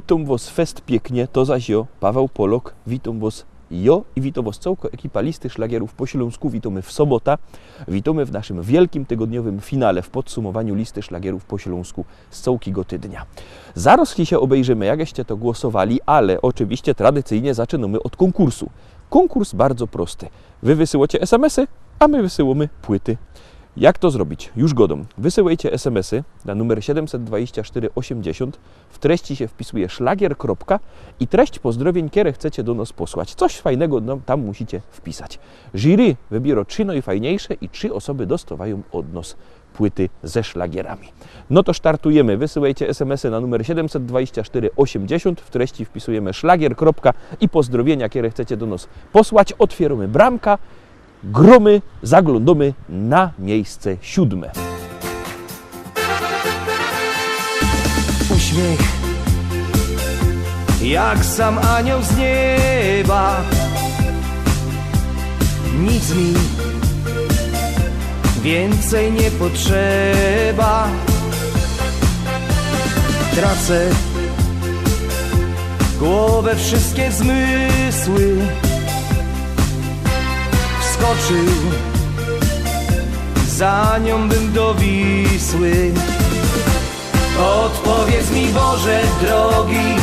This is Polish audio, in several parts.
Witam was fest pięknie, to zaś jo, Paweł Polok, witam was jo i witam was całko ekipa Listy Szlagierów po Śląsku. Witamy w sobota, witamy w naszym wielkim tygodniowym finale, w podsumowaniu Listy Szlagierów po Śląsku z całkiego tydnia. Zaraz się obejrzymy, jakście to głosowali, ale oczywiście tradycyjnie zaczynamy od konkursu. Konkurs bardzo prosty. Wy wysyłacie SMS-y, a my wysyłamy płyty. Jak to zrobić? Już godą. Wysyłajcie SMS-y na numer 72480. W treści się wpisuje szlagier. I treść pozdrowień, które chcecie do nas posłać. Coś fajnego tam musicie wpisać. Jury wybiera 3 najfajniejsze i 3 osoby dostawają od nas płyty ze szlagierami. No to startujemy. Wysyłajcie SMS-y na numer 72480. W treści wpisujemy szlagier. I pozdrowienia, które chcecie do nas posłać. Otwieramy bramka. Gromy, zaglądamy na miejsce 7. Uśmiech jak sam anioł z nieba, nic mi więcej nie potrzeba. Tracę głowę, wszystkie zmysły. Skoczył za nią bym do Wisły. Odpowiedz mi, Boże drogi,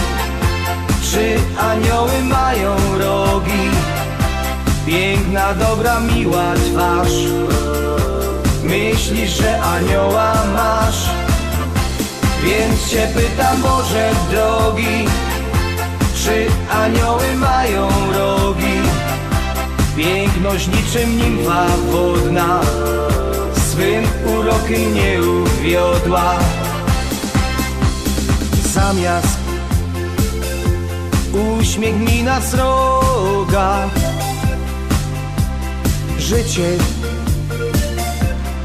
czy anioły mają rogi? Piękna, dobra, miła twarz. Myślisz, że anioła masz? Więc cię pytam, Boże drogi, czy anioły mają rogi? Piękność niczym nimfa wodna, swym urokiem nie uwiodła. Zamiast uśmiech mi na sroga, życie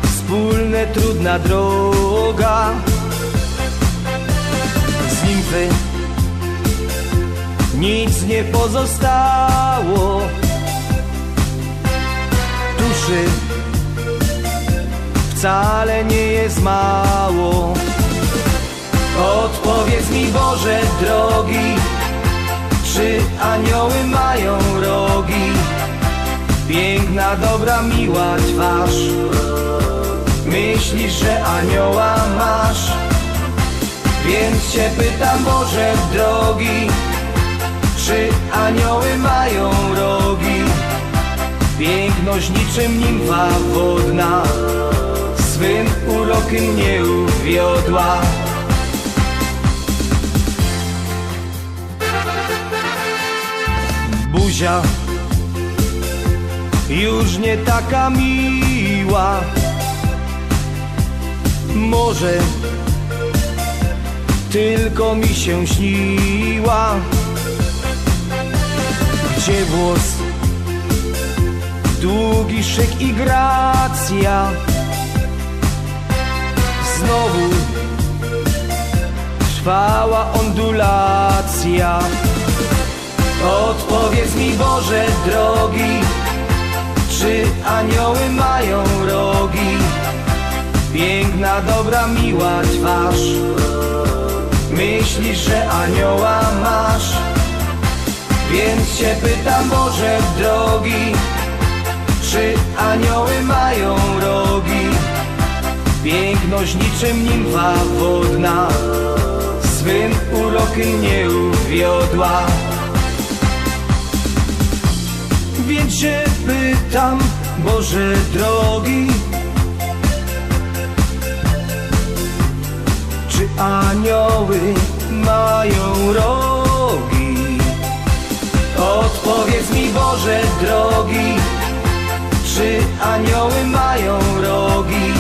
wspólne, trudna droga. Z nimfy nic nie pozostało, duszy wcale nie jest mało. Odpowiedz mi, Boże drogi, czy anioły mają rogi? Piękna, dobra, miła twarz. Myślisz, że anioła masz? Więc cię pytam, Boże drogi, czy anioły mają rogi? Piękność niczym nimfa wodna, swym urokiem nie uwiodła. Buzia już nie taka miła, może tylko mi się śniła. Gdzie włos, długi szyk i gracja, znowu trwała ondulacja. Odpowiedz mi, Boże drogi, czy anioły mają rogi? Piękna, dobra, miła twarz. Myślisz, że anioła masz? Więc cię pytam, Boże drogi, czy anioły mają rogi? Piękność niczym nimfa wodna, swym urokiem nie uwiodła. Więc się pytam, Boże drogi, czy anioły mają rogi? Odpowiedz mi, Boże drogi, czy anioły mają rogi?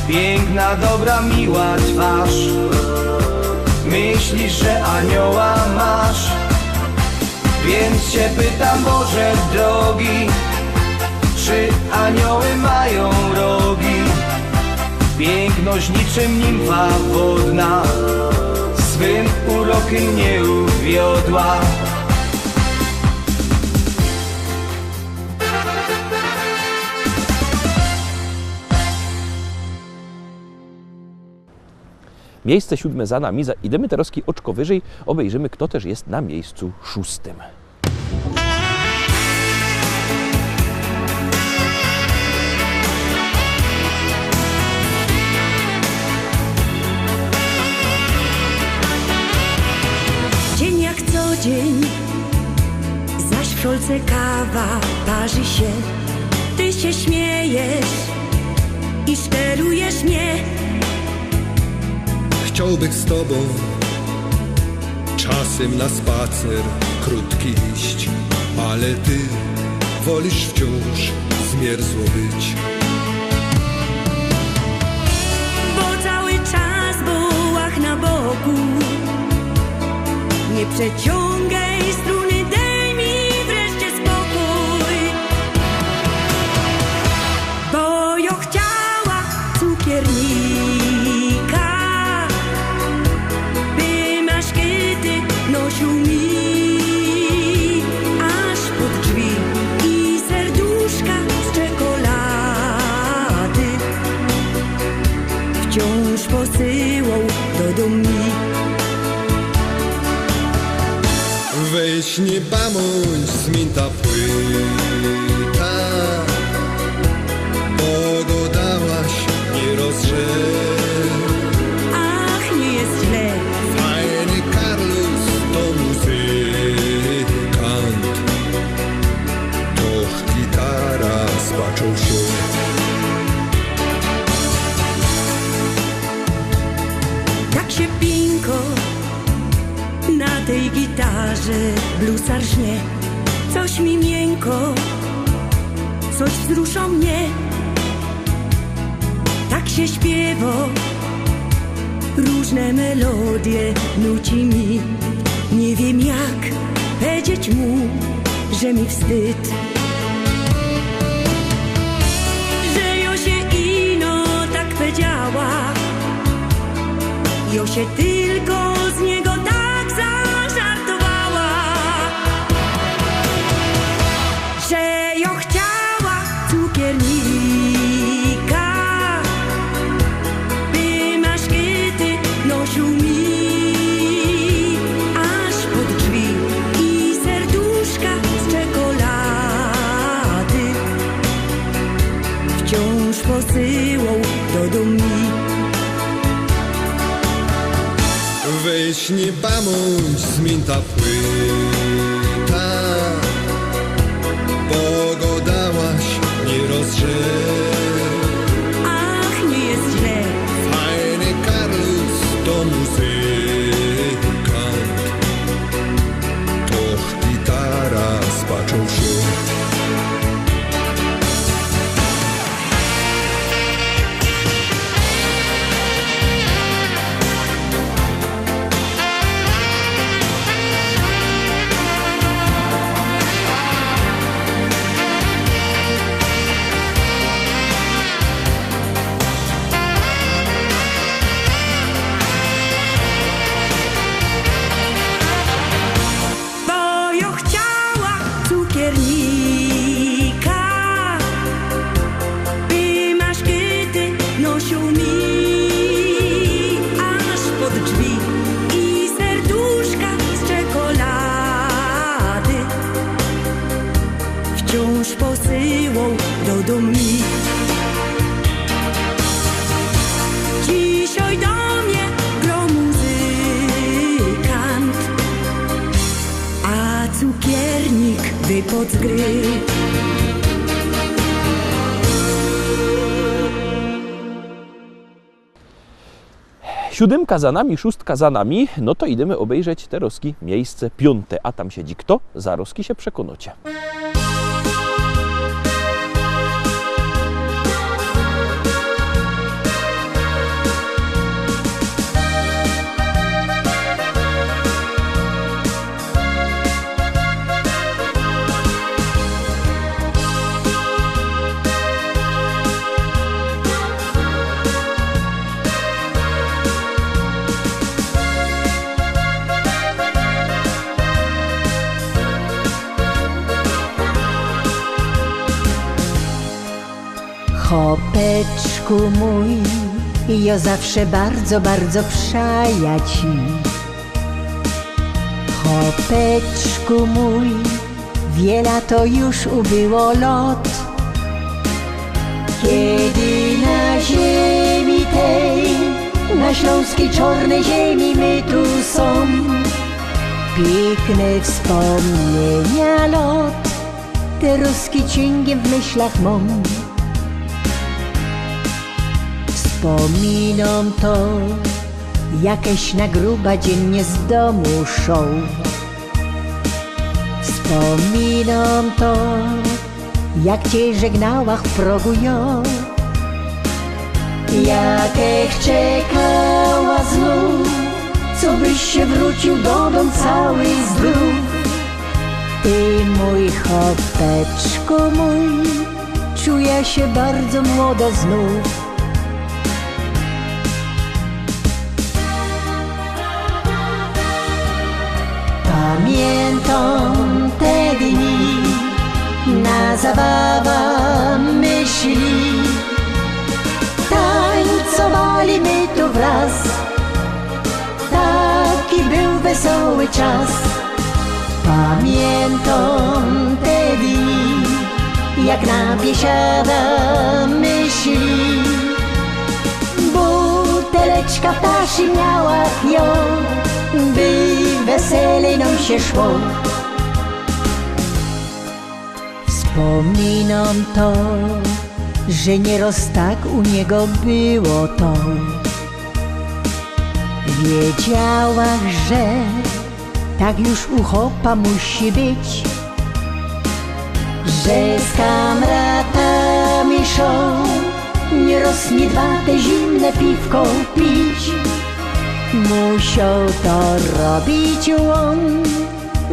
Piękna, dobra, miła twarz. Myślisz, że anioła masz? Więc cię pytam, Boże drogi, czy anioły mają rogi? Piękność niczym nimfa wodna, swym urokiem nie uwiodła. Miejsce 7 za nami, idziemy teraz oczko wyżej, obejrzymy, kto też jest na miejscu 6. Dzień jak co dzień, zaś w szolce kawa parzy się. Ty się śmiejesz i szterujesz mnie. Chciałbym z tobą czasem na spacer krótki iść, ale ty wolisz wciąż zmierzło być. Bo cały czas bołach na boku. Nie przeciągaj struny, daj mi wreszcie spokój. Bo ja chciała cukiernika, by maszkiety nosił mi aż pod drzwi i serduszka z czekolady wciąż posyłał do domu. Weź nie bądź zmięta płyta, bo go dałaś nie rozrze. Ach, nie jest źle. Fajny Carlos to muzykant, to gitara spaczą się. Tak się pinko na tej gitarze bluesar żnie. Coś mi miękko, coś wzrusza mnie. Tak się śpiewa, różne melodie nuci mi. Nie wiem jak powiedzieć mu, że mi wstyd, że ja się ino tak powiedziała. Ja się tylko z niego tak zażartowała, że ja chciała cukiernika, by maszkiety nosił mi aż pod drzwi i serduszka z czekolady wciąż posyłał do domu. Weź nie bądź zmięta płyta, bo go dałaś nie rozrze. Ach, nie jest źle. Fajny Carlos to muzykant, to gitara spaczą się. wciąż posyłał do domu. Dzisiaj do mnie gro muzykant, a cukiernik wypadł z gry. Siódemka za nami, szóstka za nami, no to idziemy obejrzeć te roski miejsce piąte. A tam siedzi kto? Za roski się przekonacie. Chopeczku mój, Jo zawsze bardzo, bardzo przaja ci. Chopeczku mój, wiele to już ubyło lot, kiedy na ziemi tej, na śląskiej czarnej ziemi my tu są. Piękne wspomnienia lot, te ruskie cięgiem w myślach mam. Wspominam to, jakieś na gruba dziennie z domu szą. Wspominam to, jak cię żegnałach w progu jo. Jakech czekała znów, co byś się wrócił do domu cały zdrów. Ty mój chopeczku mój, czuję się bardzo młoda znów. Pamiętam te dni, na zabawa myśli, tańcowali my tu wraz, taki był wesoły czas. Pamiętam te dni, jak na biesiada myśli, buteleczka ptasi miała ją, by weselej nam się szło. Wspominam to, że nieraz tak u niego było to. Wiedziałach, że tak już u chopa musi być, że z kamratami szą, nieraz nie dwa te zimne piwko pić. Musiał to robić on,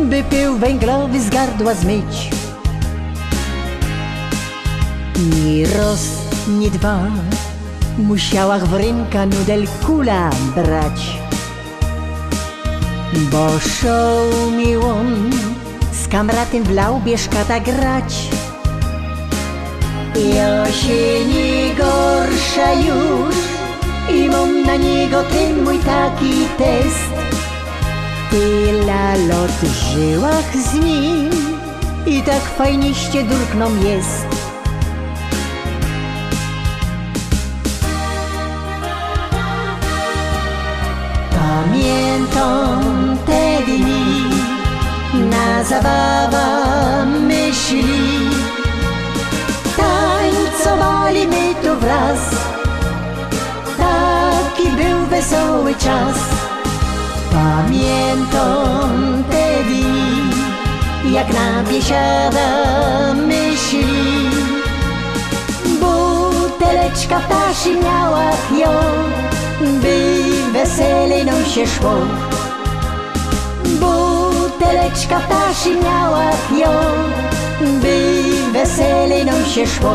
by pył węglowy z gardła zmyć. Ni raz, ni dwa, musiałach w ręka nudel kula brać, bo szał mi on z kamratem w laubie szkata grać. Ja się nie gorsza już i mam na niego ten mój taki test. Tyle lot żyłach z nim i tak fajniście durkną jest. Pamiętam te dni, na zabawa myśli, tańcowali my tu wraz, taki był wesoły czas. Pamiętam te dni, jak na biesiada myśli, buteleczka ptasi miała ją, by weselej nam się szło. Buteleczka ptasi miała ją, by weselej nam się szło.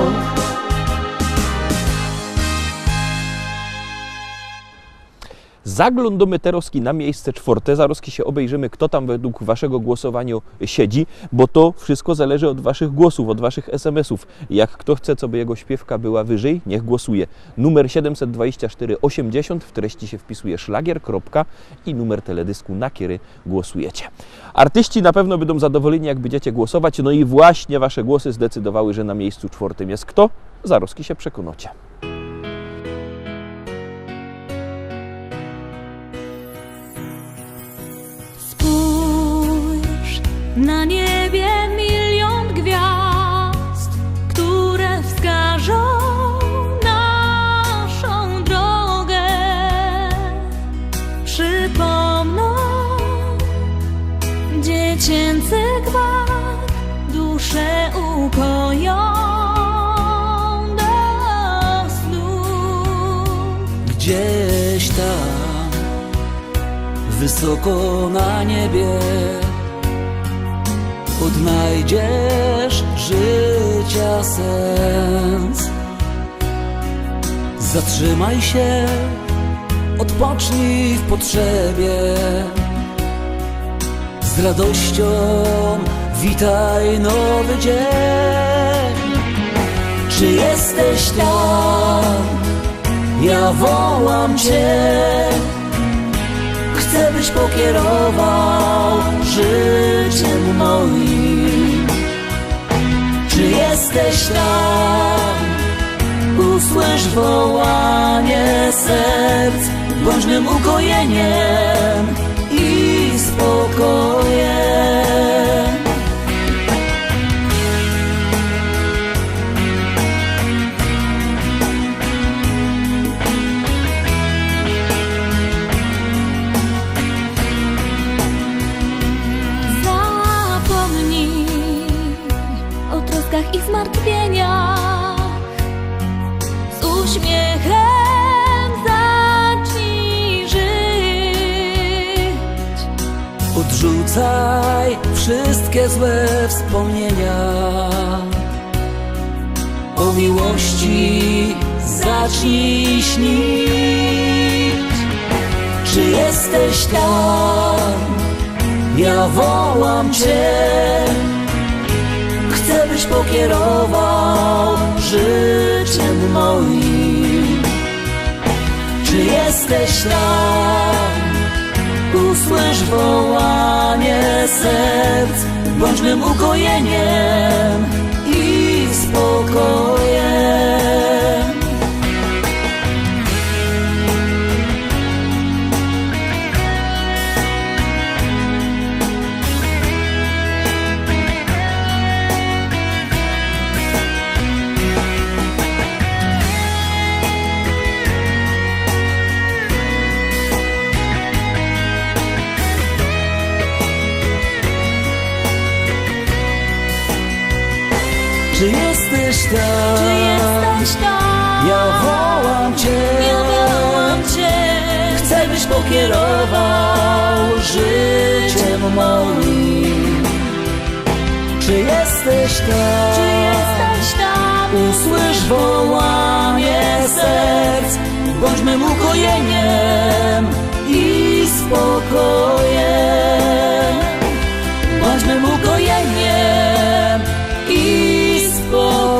Zaglądamy teraz na miejsce czwarte, zaraz się obejrzymy, kto tam według waszego głosowania siedzi, bo to wszystko zależy od waszych głosów, od waszych SMS-ów. Jak kto chce, co by jego śpiewka była wyżej, niech głosuje. Numer 724 80, w treści się wpisuje szlagier, kropka i numer teledysku, na który głosujecie. Artyści na pewno będą zadowoleni, jak będziecie głosować, no i właśnie wasze głosy zdecydowały, że na miejscu czwartym jest kto? Zaraz się przekonacie. Na niebie milion gwiazd, które wskażą naszą drogę, przypomną dziecięcy gwar, duszę ukoją do snu. Gdzieś tam, wysoko na niebie, odnajdziesz życia sens. Zatrzymaj się, odpocznij w potrzebie, z radością witaj nowy dzień. Czy jesteś tam, ja wołam Cię. Chcę, byś pokierował życiem moim. Czy jesteś tam? Usłysz wołanie serc, bądź mym ukojeniem i spokojem. Zapomnij o troskach i zmartwieniach, z uśmiechem zacznij żyć. Odrzucaj wszystkie złe wspomnienia, o miłości zacznij śnić. Czy jesteś tam? Ja wołam Cię. Chcę, byś pokierował życiem moim. Czy jesteś tam? Usłysz wołanie serc, bądź mym ukojeniem i spokojem. Czy jesteś tam? Czy jesteś tam? Ja wołam Cię. Ja wołam Cię. Chcę, byś pokierował życiem moim. Czy jesteś tam? Czy jesteś tam? Usłysz wołanie serc, bądź mym ukojeniem i spokojem. Bądź mym ukojeniem i spokojem.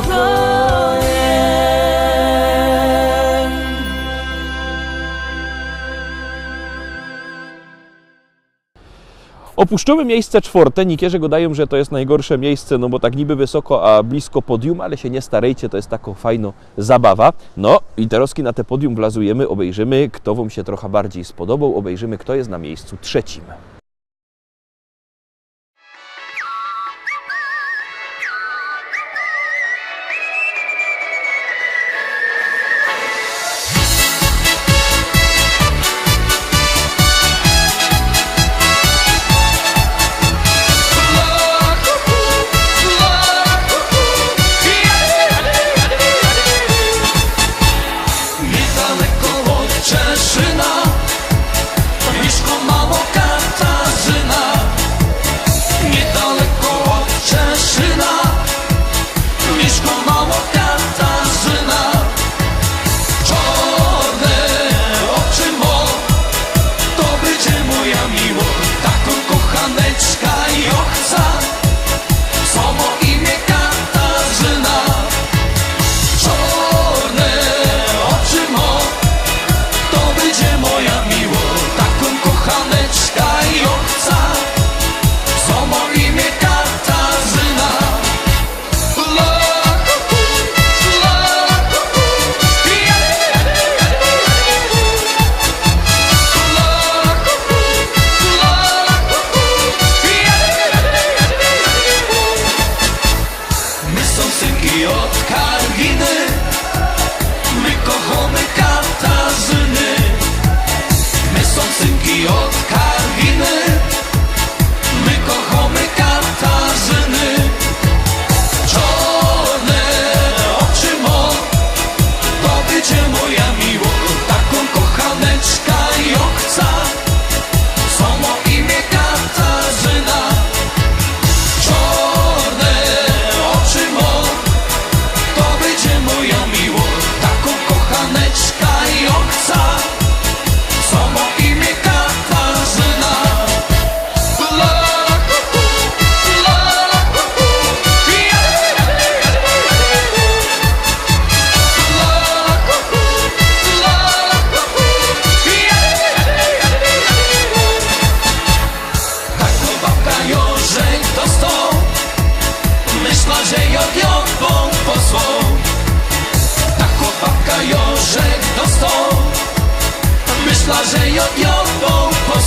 Opuszczone miejsce czwarte. Niekierzy gadają, że to jest najgorsze miejsce, no bo tak niby wysoko, a blisko podium, ale się nie starejcie, to jest taka fajna zabawa. No i teraz na te podium wlazujemy, obejrzymy, kto Wam się trochę bardziej spodobał, obejrzymy, kto jest na miejscu trzecim. Niedaleko od Cieszyna, blisko Małokata.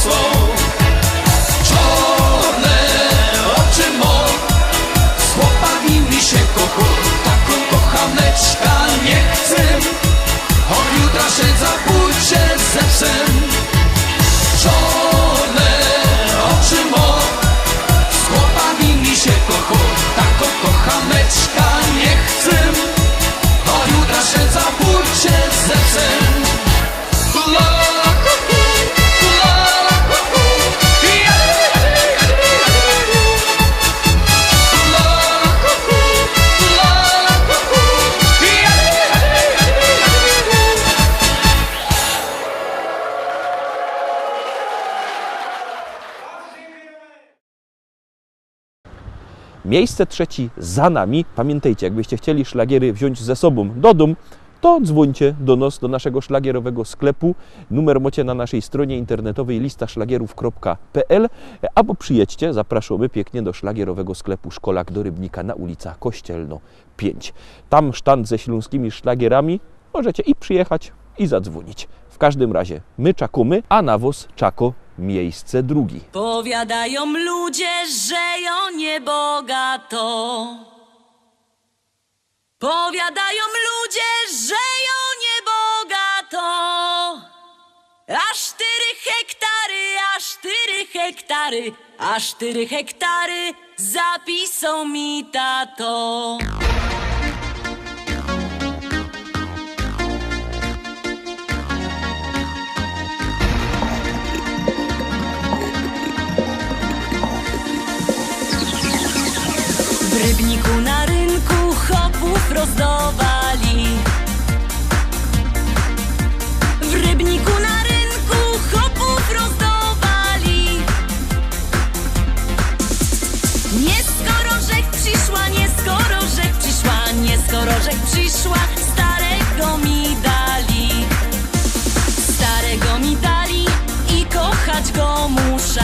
swą. Czarne oczy mo, z chłopami mi się kocho, taką kochaneczka nie chcę. Od jutra się zabójcie ze psem. Czarne oczy mo, z chłopami mi się kocho, taką kochaneczka nie chcę. Od jutra się zabójcie ze psem. La la la kuku, la la kuku, ja. La la kuku, la la kuku, ja. Miejsce trzecie za nami. Pamiętajcie, jakbyście chcieli szlagiery wziąć ze sobą do domu, to dzwońcie do nas, do naszego szlagierowego sklepu. Numer macie na naszej stronie internetowej listaszlagierów.pl albo przyjedźcie, zapraszamy pięknie do szlagierowego sklepu Szkolak do Rybnika na ulica Kościelno 5. Tam sztand ze śląskimi szlagierami. Możecie i przyjechać, i zadzwonić. W każdym razie my czakamy, a na was czako miejsce drugie. Powiadają ludzie, że ją niebogato. Powiadają ludzie, że ją niebogato. A 4 hektary, a 4 hektary, a 4 hektary zapisał mi tato. W Rybniku na rynku chopów rozdawali. W Rybniku na rynku chopów rozdawali. Nie skoro rzek przyszła, nie skoro rzek przyszła, nie skoro rzek przyszła, starego mi dali. Starego mi dali i kochać go muszę.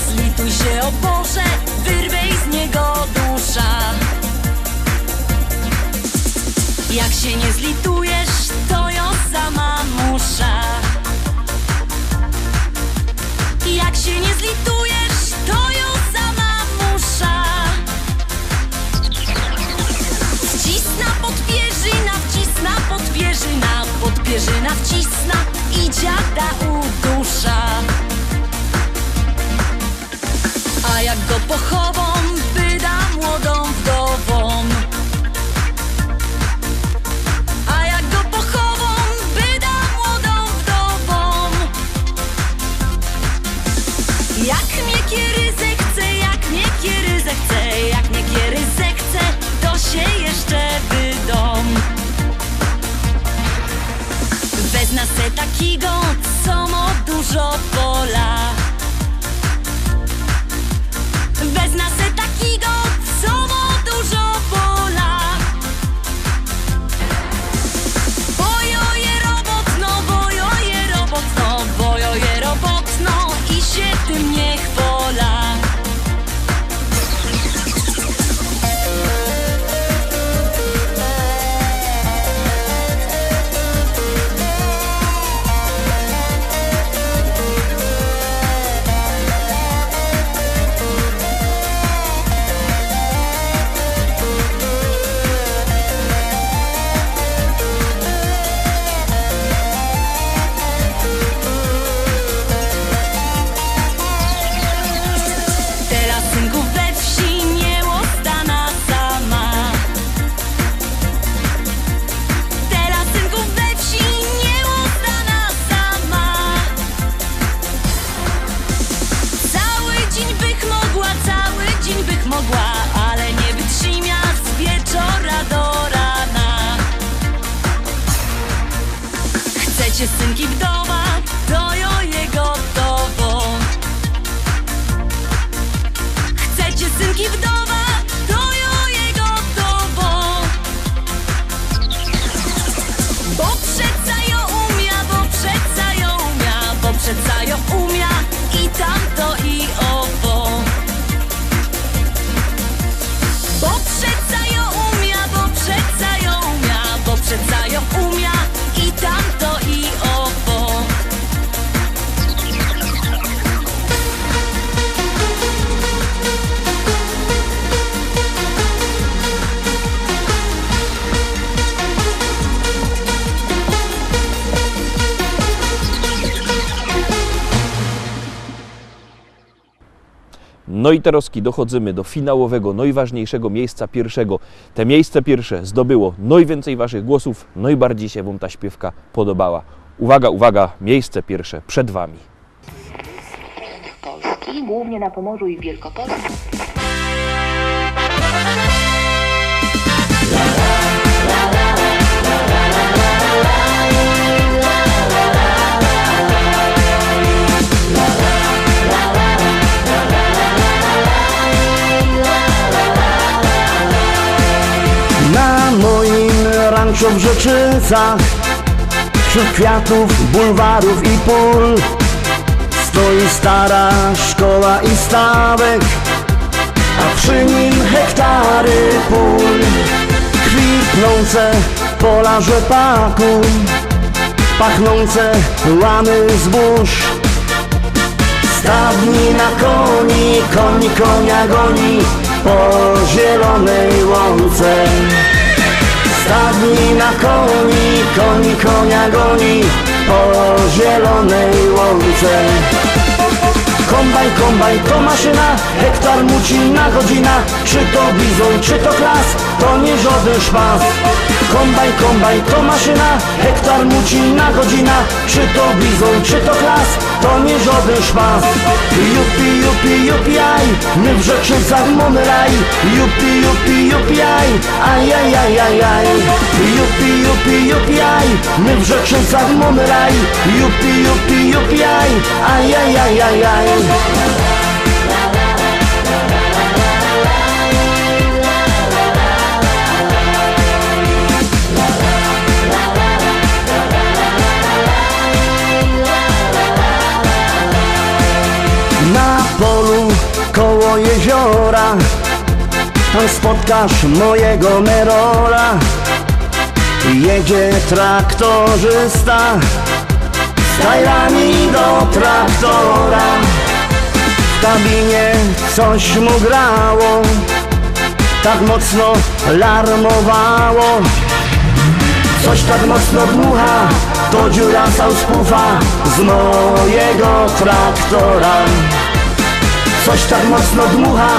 Zlituj się, o Boże, wyrwej z niego dusza. Jak się nie zlitujesz, to ją sama muszę. Jak się nie zlitujesz, to ją sama muszę. Wcisna podpierzyna, wcisna podpierzyna, podpierzyna wcisna i dziada udusza. A jak go pochową, wyda młodą wdową. A jak go pochową, wyda młodą wdową. Jak mnie kiery zechce, jak mnie kiery zechce, jak mnie kiery zechce, to się jeszcze wydom. Wezna se takiego, co ma dużo pola. Wezna se takiego, co ma dużo pola. Bojoje robotno, bojoje robotno, bojoje robotno i się tym nie chwola. No i teraz dochodzimy do finałowego, najważniejszego miejsca pierwszego. Te miejsce pierwsze zdobyło najwięcej waszych głosów, najbardziej się wam ta śpiewka podobała. Uwaga, uwaga, miejsce pierwsze przed wami. Polski, głównie na Pomorzu i w Wielkopolsce. Na moim ranczu w Rzeczycach, wśród kwiatów, bulwarów i pól, stoi stara szkoła i stawek, a przy nim hektary pól. Kwitnące pola rzepaku, pachnące łany zbóż. Stadni na koni, koni konia goni po zielonej łące. Stadni na koni, koni konia goni po zielonej łące. Kombajn, kombajn to maszyna, hektar muci na godzina. Czy to bizon, czy to klas, to nie żaden szpas. Kombajn, kombajn to maszyna, hektar muci na godzina. Czy to bizon, czy to klas, to nie żaden szpas. Jupi, jupi, jupi, aj, my w Rzeczycach mamy raj. Jupi, jupi, jupi, aj, aj, aj, aj, aj, aj. Jupi, jupi, jupi, aj, my w Rzeczycach mamy raj. Jupi, jupi, jupi, aj, aj, aj, aj, aj, aj. Na polu koło jeziora tam spotkasz mojego Merola. Jedzie traktorzysta z tajlami do traktora. W kabinie coś mu grało, tak mocno larmowało. Coś tak mocno dmucha, to dziura sauspufa z mojego traktora. Coś tak mocno dmucha,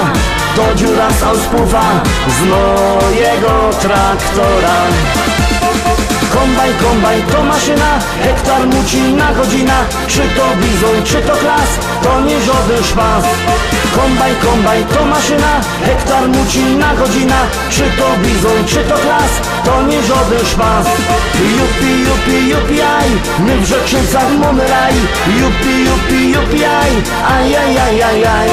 to dziura sauspufa z mojego traktora. Kombajn, kombajn to maszyna, hektar muci na godzina. Czy to bizon, czy to klas, to nie żaden szpas. Kombajn, kombajn to maszyna, hektar muci na godzina. Czy to bizon, czy to klas, to nie żaden szpas. Jupi, jupi, jupi, aj, my w Rzeczycach mamy raj. Jupi, jupi, jupi, aj, aj, aj, aj, aj, aj.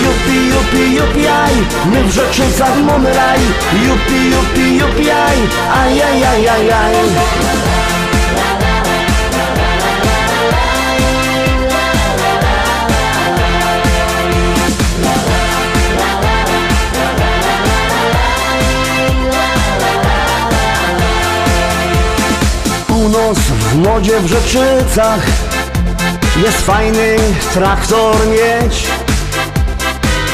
Jupi, jupi, jupi, aj, my w Rzeczycach mamy raj. Jupi, jupi, jupi, aj, aj, aj, aj, aj, aj. Północ w modzie w Rzeczycach, jest fajny traktor mieć.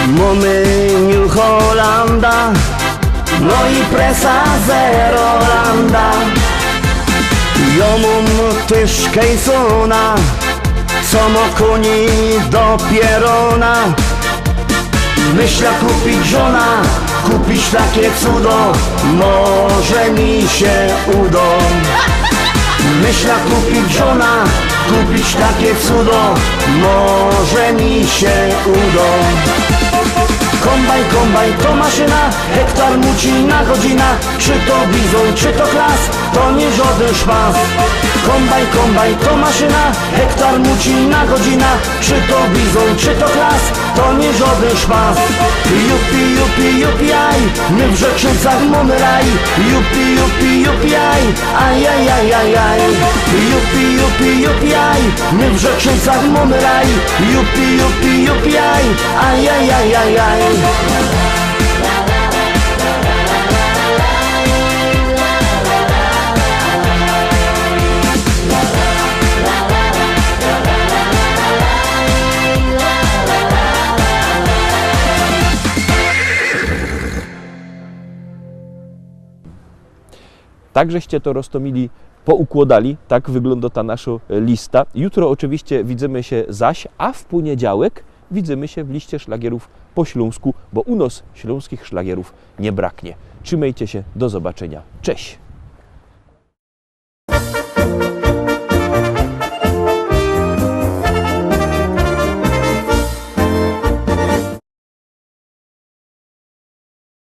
Mamy New Hollanda, no i presa Zerolanda. Ja mam też Kejsona, co ma koni do pierona. Myślę kupić żona, kupić takie cudo, może mi się uda. Myślę kupić żona, kupić takie cudo, może mi się uda. Kombajn, kombajn to maszyna, hektar muci na godzina. Czy to bizon, czy to klas, to nie żaden szpas. Kombajn, kombajn to maszyna, hektar muci na godzina. Czy to bizon, czy to klas, to nie żaden szpas. Jupi, jupi, jupi, aj, my w Rzeczycach mamy raj. Jupi, jupi, jupi, aj, aj, aj, aj, aj, aj. Jupi, jupi, jupi, aj, my w Rzeczycach mamy raj. Jupi, jupi, jupi, aj, aj, aj, aj, aj, aj. Tak żeście to Rostomili poukładali, tak wygląda ta nasza lista. Jutro oczywiście widzimy się zaś, a w poniedziałek widzimy się w liście szlagierów po śląsku, bo u nas śląskich szlagierów nie braknie. Trzymajcie się, do zobaczenia. Cześć!